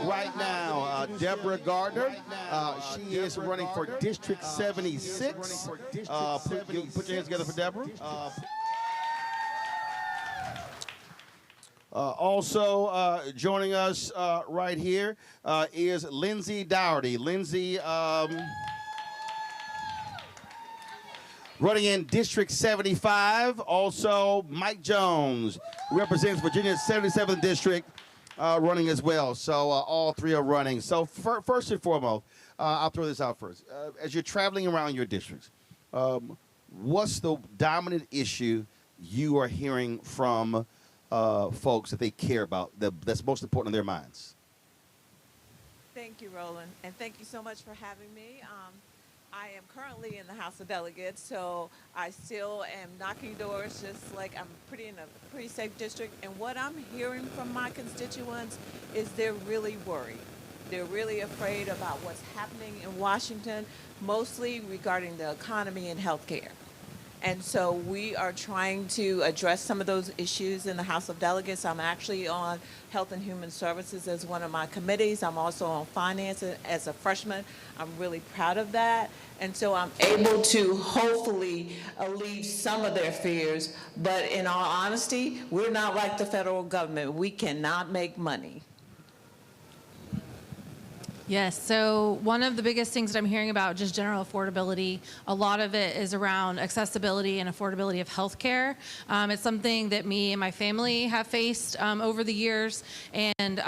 right now, Deborah Gardner. She is running for District 76. Put your hands together for Deborah. Also joining us right here is Lindsey Dougherty. Lindsey running in District 75. Also, Mike Jones, who represents Virginia's 77th District, running as well. So all three are running. So first and foremost, I'll throw this out first. As you're traveling around your districts, what's the dominant issue you are hearing from folks that they care about, that's most important in their minds? Thank you, Roland, and thank you so much for having me. I am currently in the House of Delegates, so I still am knocking doors, just like I'm in a pretty safe district. And what I'm hearing from my constituents is they're really worried. They're really afraid about what's happening in Washington, mostly regarding the economy and healthcare. And so we are trying to address some of those issues in the House of Delegates. I'm actually on Health and Human Services as one of my committees. I'm also on Finance as a freshman. I'm really proud of that. And so I'm able to hopefully alleviate some of their fears. But in all honesty, we're not like the federal government. We cannot make money. Yes, so one of the biggest things that I'm hearing about just general affordability, a lot of it is around accessibility and affordability of healthcare. It's something that me and my family have faced over the years, and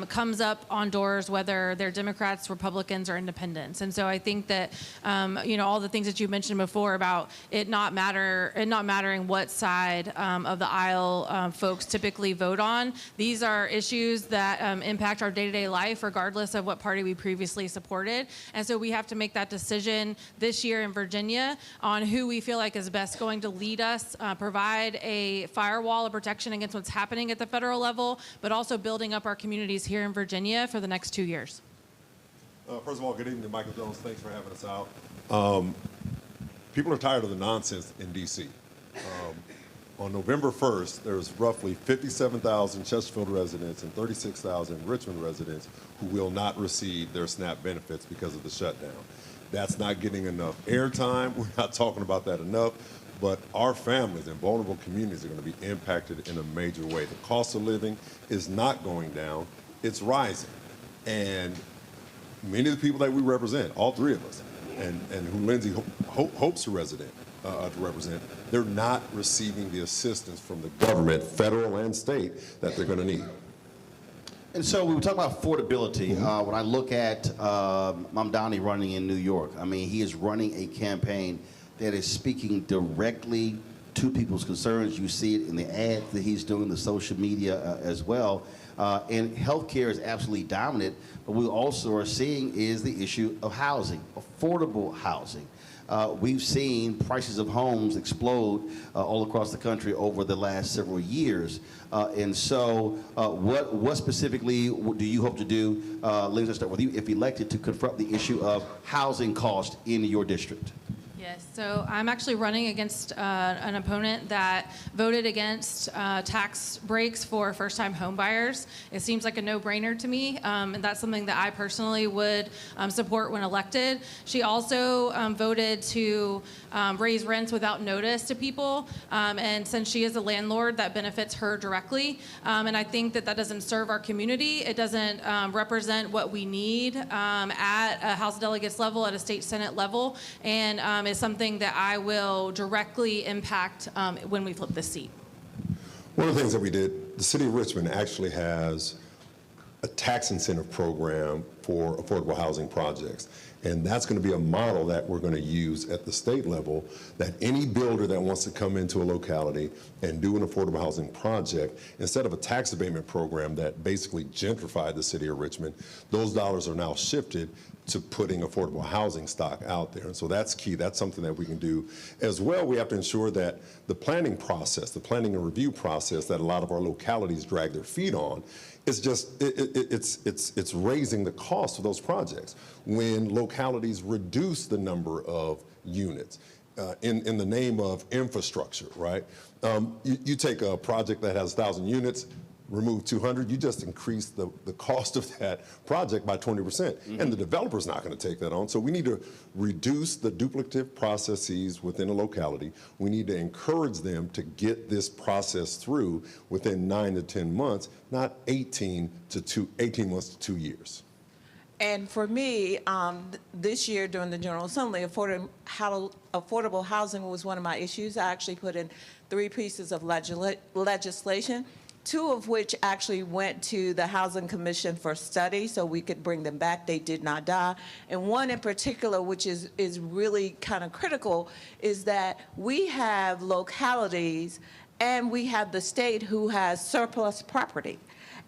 comes up on doors whether they're Democrats, Republicans, or Independents. And so I think that all the things that you mentioned before about it not mattering what side of the aisle folks typically vote on, these are issues that impact our day-to-day life regardless of what party we previously supported. And so we have to make that decision this year in Virginia on who we feel like is best going to lead us, provide a firewall of protection against what's happening at the federal level, but also building up our communities here in Virginia for the next 2 years. First of all, good evening, Michael Jones. Thanks for having us out. People are tired of the nonsense in D.C. On November 1st, there was roughly 57,000 Chesterfield residents and 36,000 Richmond residents who will not receive their SNAP benefits because of the shutdown. That's not getting enough airtime. We're not talking about that enough. But our families and vulnerable communities are going to be impacted in a major way. The cost of living is not going down, it's rising. And many of the people that we represent, all three of us, and who Lindsey hopes to represent, they're not receiving the assistance from the government, federal and state, that they're going to need. And so we were talking about affordability. When I look at Mamdani running in New York, I mean, he is running a campaign that is speaking directly to people's concerns. You see it in the ads that he's doing, the social media as well. And healthcare is absolutely dominant, but we also are seeing is the issue of housing, affordable housing. We've seen prices of homes explode all across the country over the last several years. And so what specifically do you hope to do, Lindsey, I'll start with you, if elected, to confront the issue of housing cost in your district? Yes, so I'm actually running against an opponent that voted against tax breaks for first-time home buyers. It seems like a no-brainer to me, and that's something that I personally would support when elected. She also voted to raise rents without notice to people, and since she is a landlord, that benefits her directly. And I think that that doesn't serve our community. It doesn't represent what we need at a House of Delegates level, at a state Senate level, and is something that I will directly impact when we flip this seat. One of the things that we did, the city of Richmond actually has a tax incentive program for affordable housing projects. And that's going to be a model that we're going to use at the state level, that any builder that wants to come into a locality and do an affordable housing project, instead of a tax abatement program that basically gentrified the city of Richmond, those dollars are now shifted to putting affordable housing stock out there. And so that's key. That's something that we can do. As well, we have to ensure that the planning process, the planning and review process that a lot of our localities drag their feet on, is just, it's raising the cost of those projects. When localities reduce the number of units in the name of infrastructure, right? You take a project that has 1,000 units, remove 200, you just increase the cost of that project by 20%. And the developer's not going to take that on. So we need to reduce the duplicative processes within a locality. We need to encourage them to get this process through within 9 to 10 months, not 18 months to 2 years. And for me, this year during the General Assembly, affordable housing was one of my issues. I actually put in 3 pieces of legislation, 2 of which actually went to the Housing Commission for study so we could bring them back. They did not die. And one in particular, which is really kind of critical, is that we have localities and we have the state who has surplus property.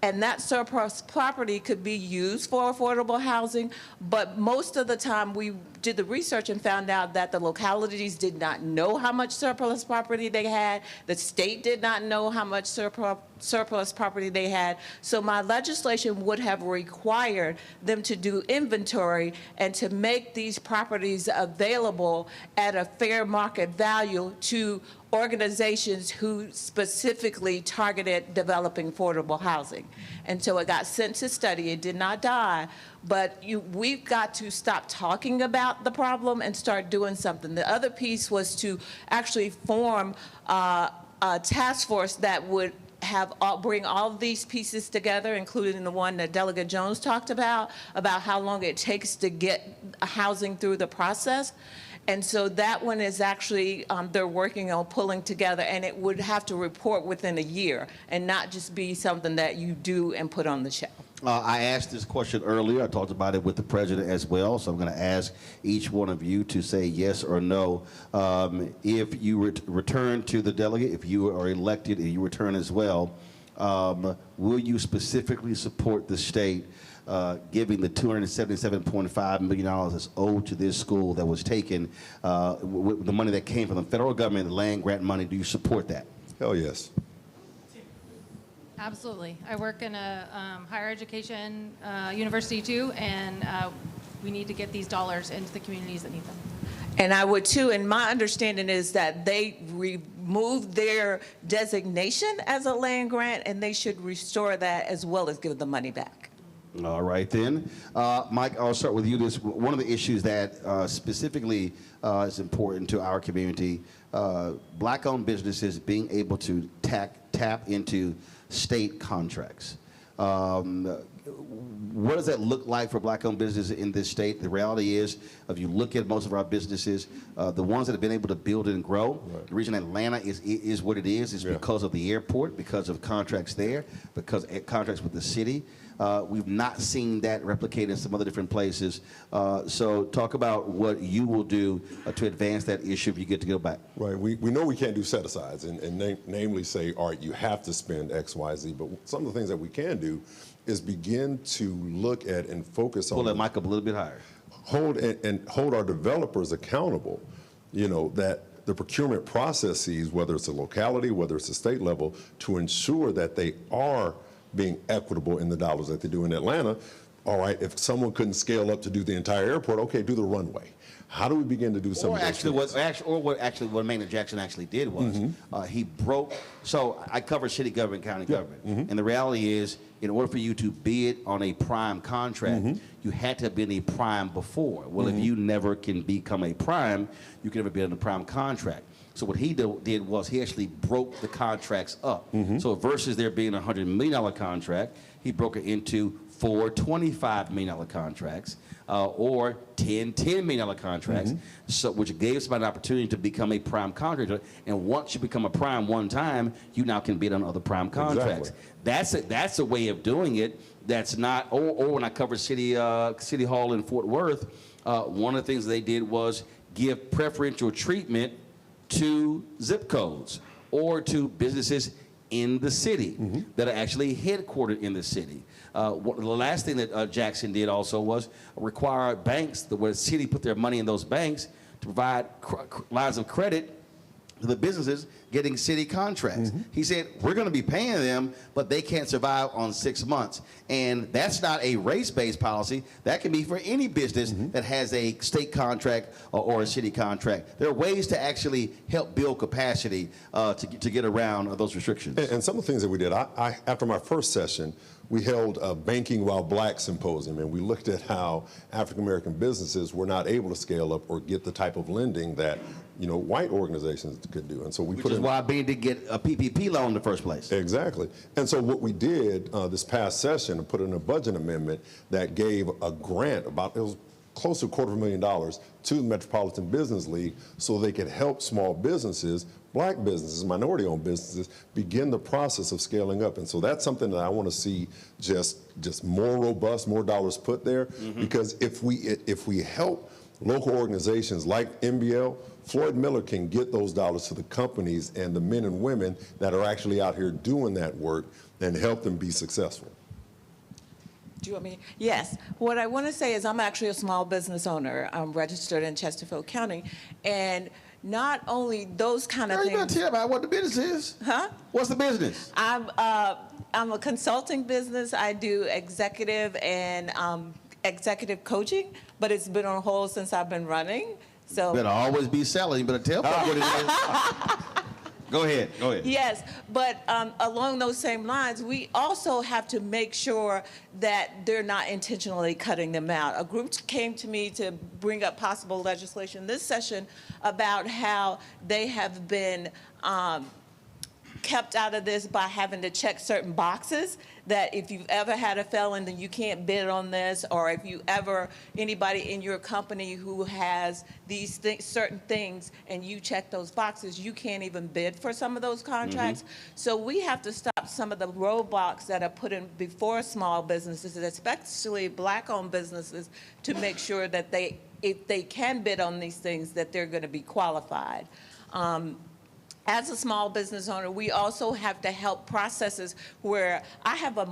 And that surplus property could be used for affordable housing, but most of the time we did the research and found out that the localities did not know how much surplus property they had. The state did not know how much surplus property they had. So my legislation would have required them to do inventory and to make these properties available at a fair market value to organizations who specifically targeted developing affordable housing. And so it got sent to study. It did not die, but we've got to stop talking about the problem and start doing something. The other piece was to actually form a task force that would bring all of these pieces together, including the one that Delegate Jones talked about how long it takes to get housing through the process. And so that one is actually, they're working on pulling together, and it would have to report within a year and not just be something that you do and put on the shelf. I asked this question earlier. I talked about it with the president as well. So I'm going to ask each one of you to say yes or no. If you return to the delegate, if you are elected and you return as well, will you specifically support the state giving the $277.5 million that's owed to this school that was taken, with the money that came from the federal government, the land grant money? Do you support that? Hell yes. Absolutely. I work in a higher education university too, and we need to get these dollars into the communities that need them. And I would too, and my understanding is that they removed their designation as a land grant, and they should restore that as well as give the money back. All right then. Mike, I'll start with you. This one of the issues that specifically is important to our community, black-owned businesses being able to tap into state contracts. What does that look like for black-owned businesses in this state? The reality is, if you look at most of our businesses, the ones that have been able to build and grow, right. The reason Atlanta is what it is because of the airport, because of contracts there, because of contracts with the city. We've not seen that replicated in some other different places. So talk about what you will do to advance that issue if you get to go back. Right. We know we can't do set-asides and namely say, all right, you have to spend X, Y, Z. But some of the things that we can do is begin to look at and focus on. Pull that mic up a little bit higher. Hold our developers accountable, that the procurement processes, whether it's a locality, whether it's a state level, to ensure that they are being equitable in the dollars that they do in Atlanta. All right, if someone couldn't scale up to do the entire airport, okay, do the runway. How do we begin to do some of those things? What Maynard Jackson actually did was he broke. So I cover city government, county government, and the reality is, in order for you to bid on a prime contract, you had to have been a prime before. Well, if you never can become a prime, you can never bid on a prime contract. So what he did was he actually broke the contracts up. So versus there being a $100 million contract, he broke it into 4 $25 million contracts, or 10 $10 million contracts, so which gave somebody an opportunity to become a prime contractor. And once you become a prime one time, you now can bid on other prime contracts. Exactly. That's a way of doing it. That's not. Or when I covered City Hall in Fort Worth, one of the things they did was give preferential treatment to zip codes or to businesses in the city that are actually headquartered in the city. The last thing that Jackson did also was require banks, where the city put their money in those banks, to provide lines of credit the businesses getting city contracts. He said, we're going to be paying them, but they can't survive on 6 months. And that's not a race-based policy. That can be for any business that has a state contract or a city contract. There are ways to actually help build capacity to get around those restrictions. And some of the things that we did, after my first session, we held a Banking While Black symposium, and we looked at how African-American businesses were not able to scale up or get the type of lending that, white organizations could do. And so we Which is why Bean didn't get a PPP loan in the first place. Exactly. And so what we did this past session, put in a budget amendment that gave a grant, it was close to $250,000 to the Metropolitan Business League so they could help small businesses, black businesses, minority-owned businesses, begin the process of scaling up. And so that's something that I want to see just more robust, more dollars put there. Because if we help local organizations like MBL, Floyd Miller can get those dollars to the companies and the men and women that are actually out here doing that work and help them be successful. Do you want me? Yes. What I want to say is I'm actually a small business owner. I'm registered in Chesterfield County. And not only those kind of Girl, things. you gotta tell me what the business is. Huh? What's the business? I'm a consulting business. I do executive and executive coaching, but it's been on hold since I've been running. So Better always be selling. You better tell folks what it is. Go ahead. yes, but along those same lines, we also have to make sure that they're not intentionally cutting them out. A group came to me to bring up possible legislation this session about how they have been kept out of this by having to check certain boxes, that if you've ever had a felon, then you can't bid on this, or if you ever, anybody in your company who has these certain things and you check those boxes, you can't even bid for some of those contracts. So we have to stop some of the roadblocks that are put in before small businesses, especially black-owned businesses, to make sure that if they can bid on these things, that they're going to be qualified. As a small business owner, we also have to help processes where I have a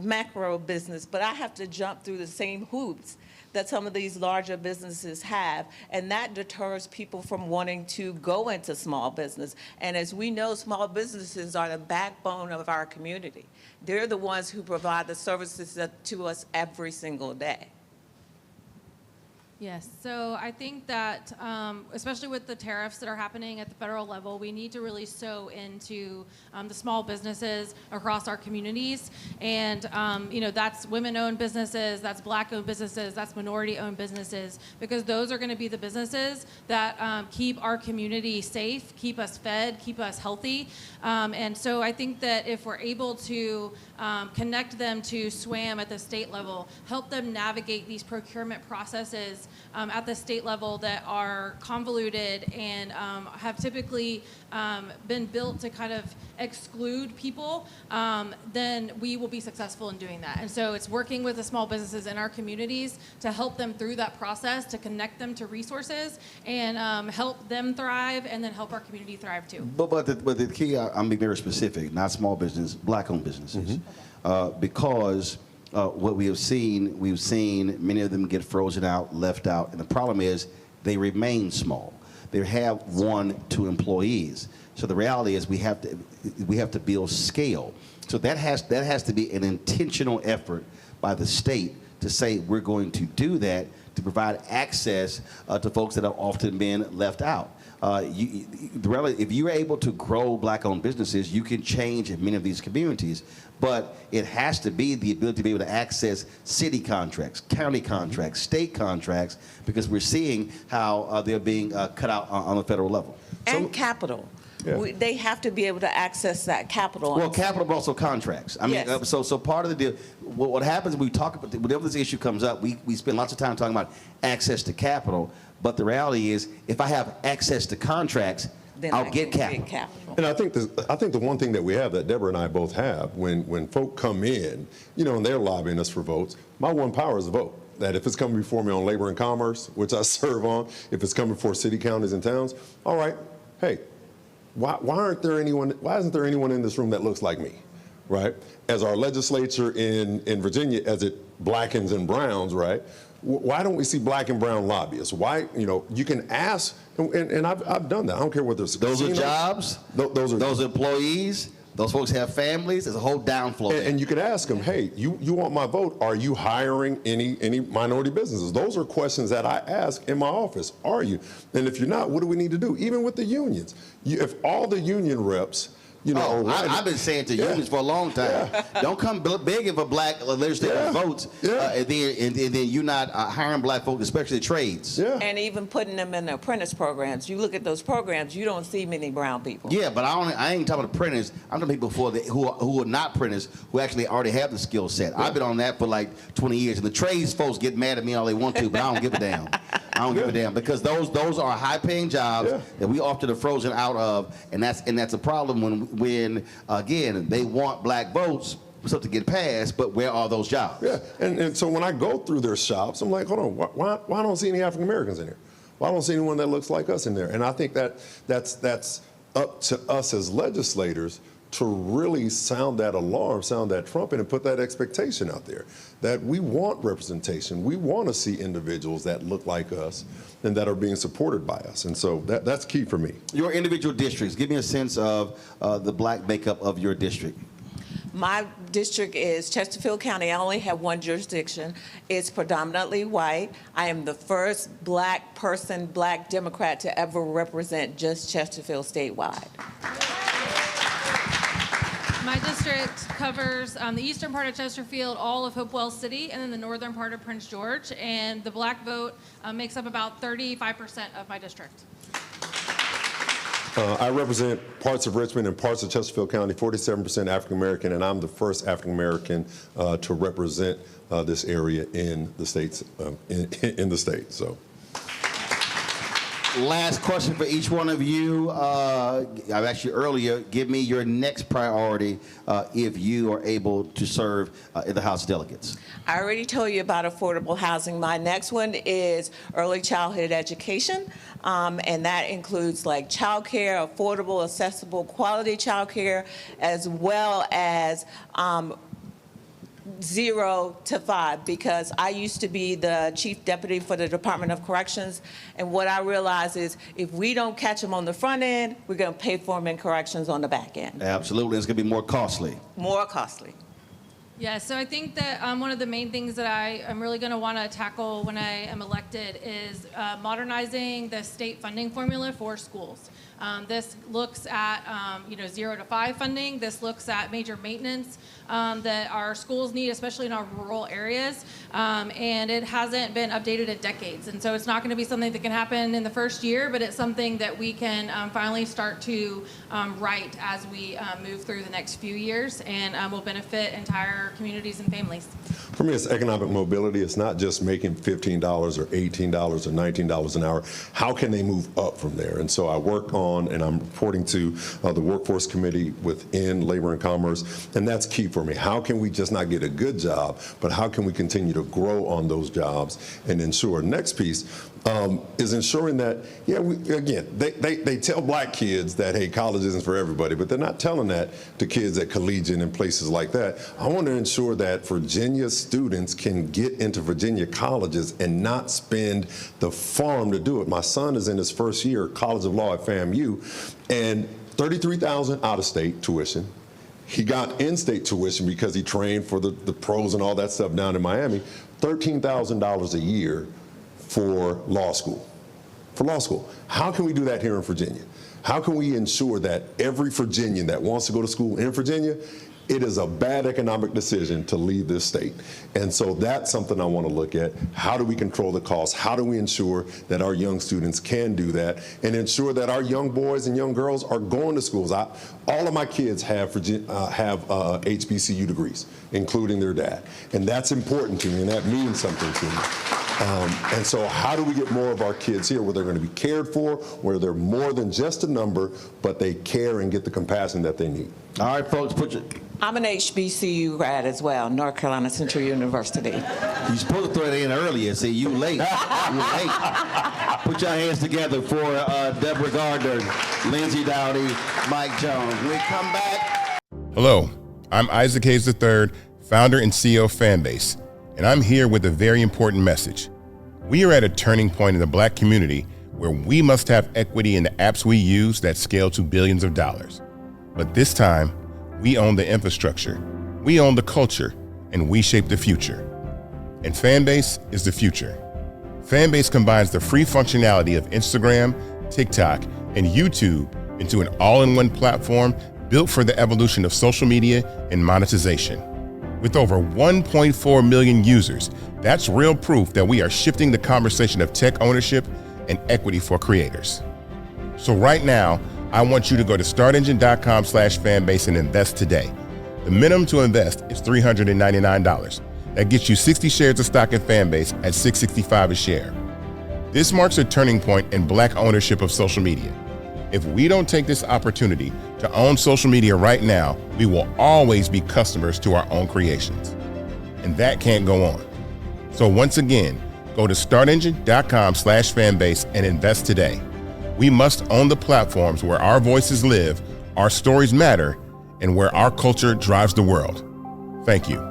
macro business, but I have to jump through the same hoops that some of these larger businesses have, and that deters people from wanting to go into small business. And as we know, small businesses are the backbone of our community. They're the ones who provide the services to us every single day. Yes, so I think that, especially with the tariffs that are happening at the federal level, we need to really sow into the small businesses across our communities. And, that's women-owned businesses, that's black-owned businesses, that's minority-owned businesses, because those are going to be the businesses that keep our community safe, keep us fed, keep us healthy. And so I think that if we're able to connect them to SWAM at the state level, help them navigate these procurement processes at the state level that are convoluted and have typically been built to kind of exclude people, then we will be successful in doing that. And so it's working with the small businesses in our communities to help them through that process, to connect them to resources and help them thrive, and then help our community thrive too. But the key, I'm being very specific, not small business, black-owned businesses. Because what we've seen many of them get frozen out, left out, and the problem is they remain small. They have 1-2 employees. So the reality is we have to build scale. So that has to be an intentional effort by the state to say we're going to do that to provide access to folks that have often been left out. If you're able to grow black-owned businesses, you can change in many of these communities. But it has to be the ability to be able to access city contracts, county contracts, state contracts, because we're seeing how they're being cut out on the federal level. And capital. Yeah. They have to be able to access that capital. Well, capital, but also contracts. I mean, Yes. so part of the deal, what happens when we talk about, whenever this issue comes up, we spend lots of time talking about access to capital, but the reality is, if I have access to contracts, Then I'll I get can capital. And I think the one thing that we have, that Deborah and I both have, when folk come in, and they're lobbying us for votes, my one power is a vote. That if it's coming before me on Labor and Commerce, which I serve on, if it's coming before city, counties, and towns, all right, hey, why isn't there anyone in this room that looks like me, right? As our legislature in Virginia, as it blackens and browns, right? Why don't we see black and brown lobbyists? Why, you can ask, and I've done that. I don't care whether it's those are jobs. Those employees. Those folks have families. There's a whole downflow. And you could ask them, hey, you want my vote? Are you hiring any minority businesses? Those are questions that I ask in my office. Are you? And if you're not, what do we need to do? Even with the unions, if all the union reps, I've been saying to unions for a long time, don't come begging for black legislative votes, and then you're not hiring black folks, especially trades. And even putting them in the apprentice programs. You look at those programs, you don't see many brown people. Yeah, but I ain't talking about apprentice. I'm talking people who are not apprentice, who actually already have the skill set. I've been on that for like 20 years, and the trades folks get mad at me all they want to, but I don't give a damn. I don't give a damn, because those are high-paying jobs that we often are frozen out of, and that's a problem when again they want black votes for something to get passed, but where are those jobs? Yeah, and so when I go through their shops, I'm like, hold on, why I don't see any African Americans in there? Why I don't see anyone that looks like us in there? And I think that's up to us as legislators to really sound that alarm, sound that trumpet, and put that expectation out there that we want representation. We want to see individuals that look like us and that are being supported by us. And so that's key for me. Your individual districts, give me a sense of the black makeup of your district. My district is Chesterfield County. I only have one jurisdiction. It's predominantly white. I am the first black person, black Democrat to ever represent just Chesterfield statewide. My district covers the eastern part of Chesterfield, all of Hopewell City, and then the northern part of Prince George. And the black vote makes up about 35% of my district. I represent parts of Richmond and parts of Chesterfield County, 47% African American, and I'm the first African American to represent this area in the states, in the state. So. Last question for each one of you. I've asked you earlier, give me your next priority if you are able to serve in the House of Delegates. I already told you about affordable housing. My next one is early childhood education, and that includes like childcare, affordable, accessible, quality childcare, as well as 0 to 5, because I used to be the chief deputy for the Department of Corrections, and what I realize is if we don't catch them on the front end, we're going to pay for them in corrections on the back end. Absolutely, it's going to be more costly. More costly. Yeah, so I think that one of the main things that I am really going to want to tackle when I am elected is modernizing the state funding formula for schools. This looks at 0 to 5 funding. This looks at major maintenance that our schools need, especially in our rural areas, and it hasn't been updated in decades. And so it's not going to be something that can happen in the first year, but it's something that we can finally start to right as we move through the next few years, and will benefit entire communities and families. For me, it's economic mobility. It's not just making $15 or $18 or $19 an hour. How can they move up from there? And so I work on, and I'm reporting to the Workforce Committee within Labor and Commerce, and that's key for me. How can we just not get a good job, but how can we continue to grow on those jobs and ensure? Next piece is ensuring that, they tell black kids that, hey, college isn't for everybody, but they're not telling that to kids at Collegiate and places like that. I want to ensure that Virginia students can get into Virginia colleges and not spend the farm to do it. My son is in his first year, College of Law at FAMU, and $33,000 out-of-state tuition. He got in-state tuition because he trained for the pros and all that stuff down in Miami, $13,000 a year for law school. How can we do that here in Virginia? How can we ensure that every Virginian that wants to go to school in Virginia, it is a bad economic decision to leave this state? And so that's something I want to look at. How do we control the costs? How do we ensure that our young students can do that and ensure that our young boys and young girls are going to schools? All of my kids have HBCU degrees, including their dad. And that's important to me, and that means something to me. And so how do we get more of our kids here where they're going to be cared for, where they're more than just a number, but they care and get the compassion that they need? All right, folks, I'm an HBCU grad as well, North Carolina Central University. You're supposed to throw it in earlier. See, you late. You late. Put your hands together for Deborah Gardner, Lindsey Dougherty, Mike Jones. When we come back. Hello, I'm Isaac Hayes III, founder and CEO of Fanbase. and I'm here with a very important message. We are at a turning point in the Black community where we must have equity in the apps we use that scale to billions of dollars. But this time, we own the infrastructure, we own the culture, and we shape the future. And Fanbase is the future. Fanbase combines the free functionality of Instagram, TikTok, and YouTube into an all-in-one platform built for the evolution of social media and monetization. With over 1.4 million users, that's real proof that we are shifting the conversation of tech ownership and equity for creators. So right now, I want you to go to startengine.com/fanbase and invest today. The minimum to invest is $399. That gets you 60 shares of stock in Fanbase at $665 a share. This marks a turning point in Black ownership of social media. If we don't take this opportunity to own social media right now, we will always be customers to our own creations. And that can't go on. So once again, go to startengine.com/fanbase and invest today. We must own the platforms where our voices live, our stories matter, and where our culture drives the world. Thank you.